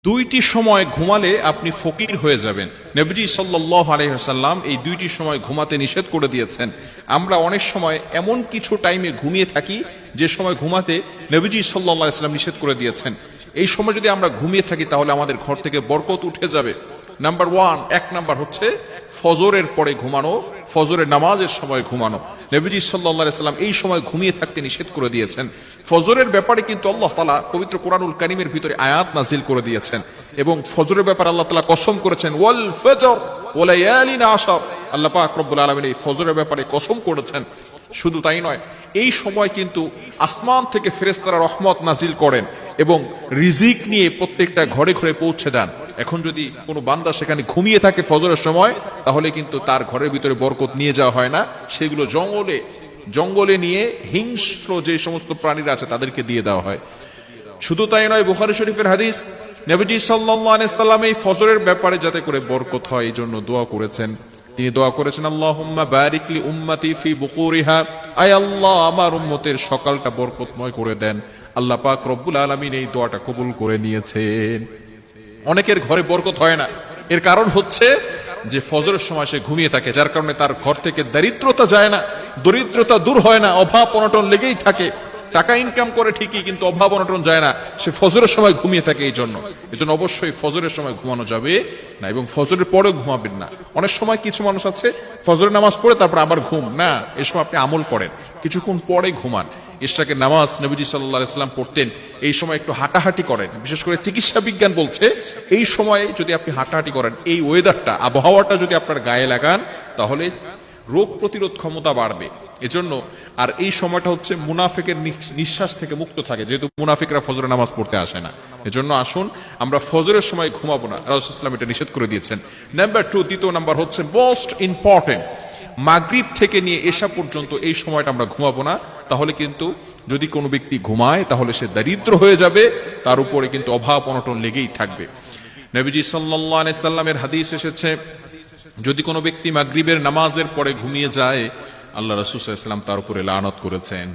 দুইটি সময় ঘুমালে আপনি ফকির হয়ে যাবেন। নবীজি সাল্লাল্লাহু আলাইহি ওয়াসাল্লাম এই দুইটি সময় ঘুমাতে নিষেধ করে দিয়েছেন। আমরা অনেক সময় এমন কিছু টাইমে ঘুমিয়ে থাকি যে সময় ঘুমাতে নবীজি সাল্লাল্লাহু আলাইহি ওয়াসাল্লাম নিষেধ করে দিয়েছেন। এই সময় যদি আমরা ঘুমিয়ে থাকি তাহলে আমাদের ঘর থেকে বরকত উঠে যাবে। নাম্বার ওয়ান, এক নাম্বার হচ্ছে ফজরের পরে ঘুমানো, ফজরের নামাজের সময় ঘুমানো। নবীজি সাল্লাল্লাহু আলাইহি ওয়াসাল্লাম এই সময় ঘুমিয়ে থাকতে নিষেধ করে দিয়েছেন। ফজরের ব্যাপারে কিন্তু আল্লাহ তাআলা পবিত্র কোরআনুল কারীমের ভিতরে আয়াত নাজিল করে দিয়েছেন এবং ফজরের ব্যাপারে আল্লাহ তাআলা কসম করেছেন, ওয়াল ফজর ওয়া লায়ালিন আশর। আল্লাহ পাক রব্বুল আলামিন এই ফজরের ব্যাপারে কসম করেছেন। শুধু তাই নয়, এই সময় কিন্তু আসমান থেকে ফেরেশতারা রহমত নাজিল করেন এবং রিজিক নিয়ে প্রত্যেকটা ঘরে ঘরে পৌঁছে দেন। এখন যদি কোনো বান্দা সেখানে ঘুমিয়ে থাকে ফজরের সময়, তাহলে কিন্তু তার ঘরের ভিতরে বরকত নিয়ে যাওয়া হয় না, সেগুলো জঙ্গলে নিয়ে হিংস্র যে সমস্ত প্রাণীরা আছে তাদেরকে দিয়ে দেওয়া হয়। শুধু তাই নয়, বুখারী শরীফের হাদিস, নবীজি সাল্লাল্লাহু আলাইহি সাল্লাম এই ফজরের ব্যাপারে যাতে করে বরকত হয় এই জন্য দোয়া করেছেন। তিনি দোয়া করেছেন, আল্লাহুম্মা বারিক লি উম্মতি ফি বুকুরিহা, আয় আল্লাহ আমার উম্মতের সকালটা বরকতময় করে দেন। আল্লাহ পাক রব্বুল আলামিন এই দোয়াটা কবুল করে নিয়েছেন। অনেকের ঘরে বরকত হয় না, এর কারণ হচ্ছে যে ফজরের সময় সে ঘুমিয়ে থাকে, যার কারণে তার ঘর থেকে দারিদ্রতা যায় না, দরিদ্রতা দূর হয় না, অভাব অনটন লেগেই থাকে। টাকা ইনকাম করে ঠিকই, কিন্তু অভাব অনটন যায় না, সে ফজরের সময় ঘুমিয়ে থাকে। এই জন্য অবশ্যই ফজরের সময় ঘুমানো যাবে না এবং ফজরের পরে ঘুমাবেন না। অনেক সময় কিছু মানুষ আছে ফজরের নামাজ পড়ে তারপর আবার ঘুম না, এই সময় আপনি আমল করেন, কিছুক্ষণ পরে ঘুমান। ইশরাকের নামাজ নবীজি সাল্লাল্লাহু আলাইহি ওয়াসাল্লাম পড়তেন, এই সময় একটু হাঁটাহাঁটি করেন। বিশেষ করে চিকিৎসা বিজ্ঞান বলছে এই সময়ে যদি আপনি হাঁটাহাঁটি করেন, এই ওয়েদারটা, আবহাওয়াটা যদি আপনার গায়ে লাগান, তাহলে রোগ প্রতিরোধ ক্ষমতা বাড়বে। এজন্য আর এই সময়টা হচ্ছে মুনাফিকের নিঃশ্বাস থেকে মুক্ত থাকে, যেহেতু মুনাফিকরা ফজরের নামাজ পড়তে আসে না। এজন্য আসুন আমরা ফজরের সময় ঘুমাবো না, রাসূলুল্লাহ সাল্লাল্লাহু আলাইহি ওয়াসাল্লাম এটা নিষেধ করে দিয়েছেন। নাম্বার টু, দ্বিতীয় নাম্বার হচ্ছে মোস্ট ইম্পর্টেন্ট, মাগরিব থেকে নিয়ে এশা পর্যন্ত এই সময়টা আমরা ঘুমাবো না। তাহলে কিন্তু যদি কোনো ব্যক্তি ঘুমায় তাহলে সে দরিদ্র হয়ে যাবে, তার উপরে কিন্তু অভাব অনটন লেগেই থাকবে। নবীজি সাল্লাল্লাহু আলাইহি ওয়াসাল্লামের হাদিস এসেছে, যদি কোনো ব্যক্তি মাগরিবের নামাজের পরে ঘুমিয়ে যায়, আল্লাহ রাসূল সাল্লাল্লাহু আলাইহি ওয়াসাল্লাম তার উপরে লানত করেছেন।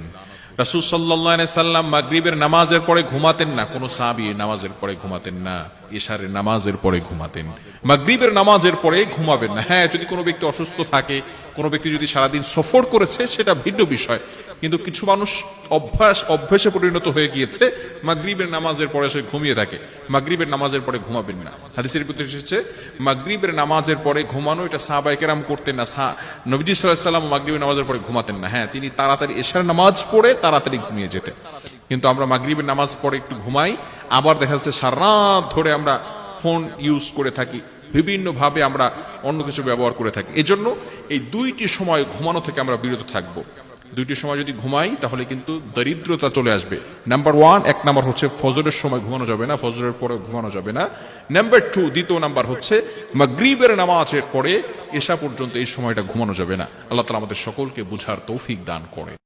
রাসূল সাল্লাল্লাহু আলাইহি ওয়াসাল্লাম মাগরিবের নামাজের পরে ঘুমাতেন না, কোন সাহাবী নামাজের পরে ঘুমাতেন না, ইশারের নামাজের পরে ঘুমাতেন। মাগরিবের নামাজের পরে ঘুমাবেন না। হ্যাঁ, যদি কোনো ব্যক্তি অসুস্থ থাকে, কোনো ব্যক্তি যদি সারাদিন সফর করেছে, সেটা ভিন্ন বিষয়। কিন্তু কিছু মানুষ অভ্যাসে পরিণত হয়ে গিয়েছে, মাগরিবের নামাজের পরে সে ঘুমিয়ে থাকে। মাগরিবের নামাজের পরে ঘুমাবেন না। হাদিসের ভিতরে এসেছে মাগরিবের নামাজের পরে ঘুমানো, এটা সাহাবায়ে কেরাম করতেন না। নবীজি সাল্লাল্লাহু আলাইহি ওয়াসাল্লাম মাগরিবের নামাজের পরে ঘুমাতেন না। হ্যাঁ, তিনি তাড়াতাড়ি এশার নামাজ পড়ে তাড়াতাড়ি ঘুমিয়ে যেতেন। কিন্তু আমরা মাগরিবের নামাজ পড়ে একটু ঘুমাই, আবার দেখা যাচ্ছে সারা রাত ধরে আমরা ফোন ইউজ করে থাকি, বিভিন্ন ভাবে আমরা অন্য কিছু ব্যবহার করে থাকি। এজন্য এই দুইটি সময় ঘুমানো থেকে আমরা বিরত থাকবো। দুইটি সময় যদি ঘুমাই তাহলে কিন্তু দরিদ্রতা চলে আসবে। নাম্বার ওয়ান, এক নাম্বার হচ্ছে ফজরের সময় ঘুমানো যাবে না, ফজরের পরে ঘুমানো যাবে না। নাম্বার টু, দ্বিতীয় নাম্বার হচ্ছে মাগরিবের নামাজের পরে এশা পর্যন্ত এই সময়টা ঘুমানো যাবে না। আল্লাহ তাআলা আমাদের সকলকে বুঝার তৌফিক দান করেন।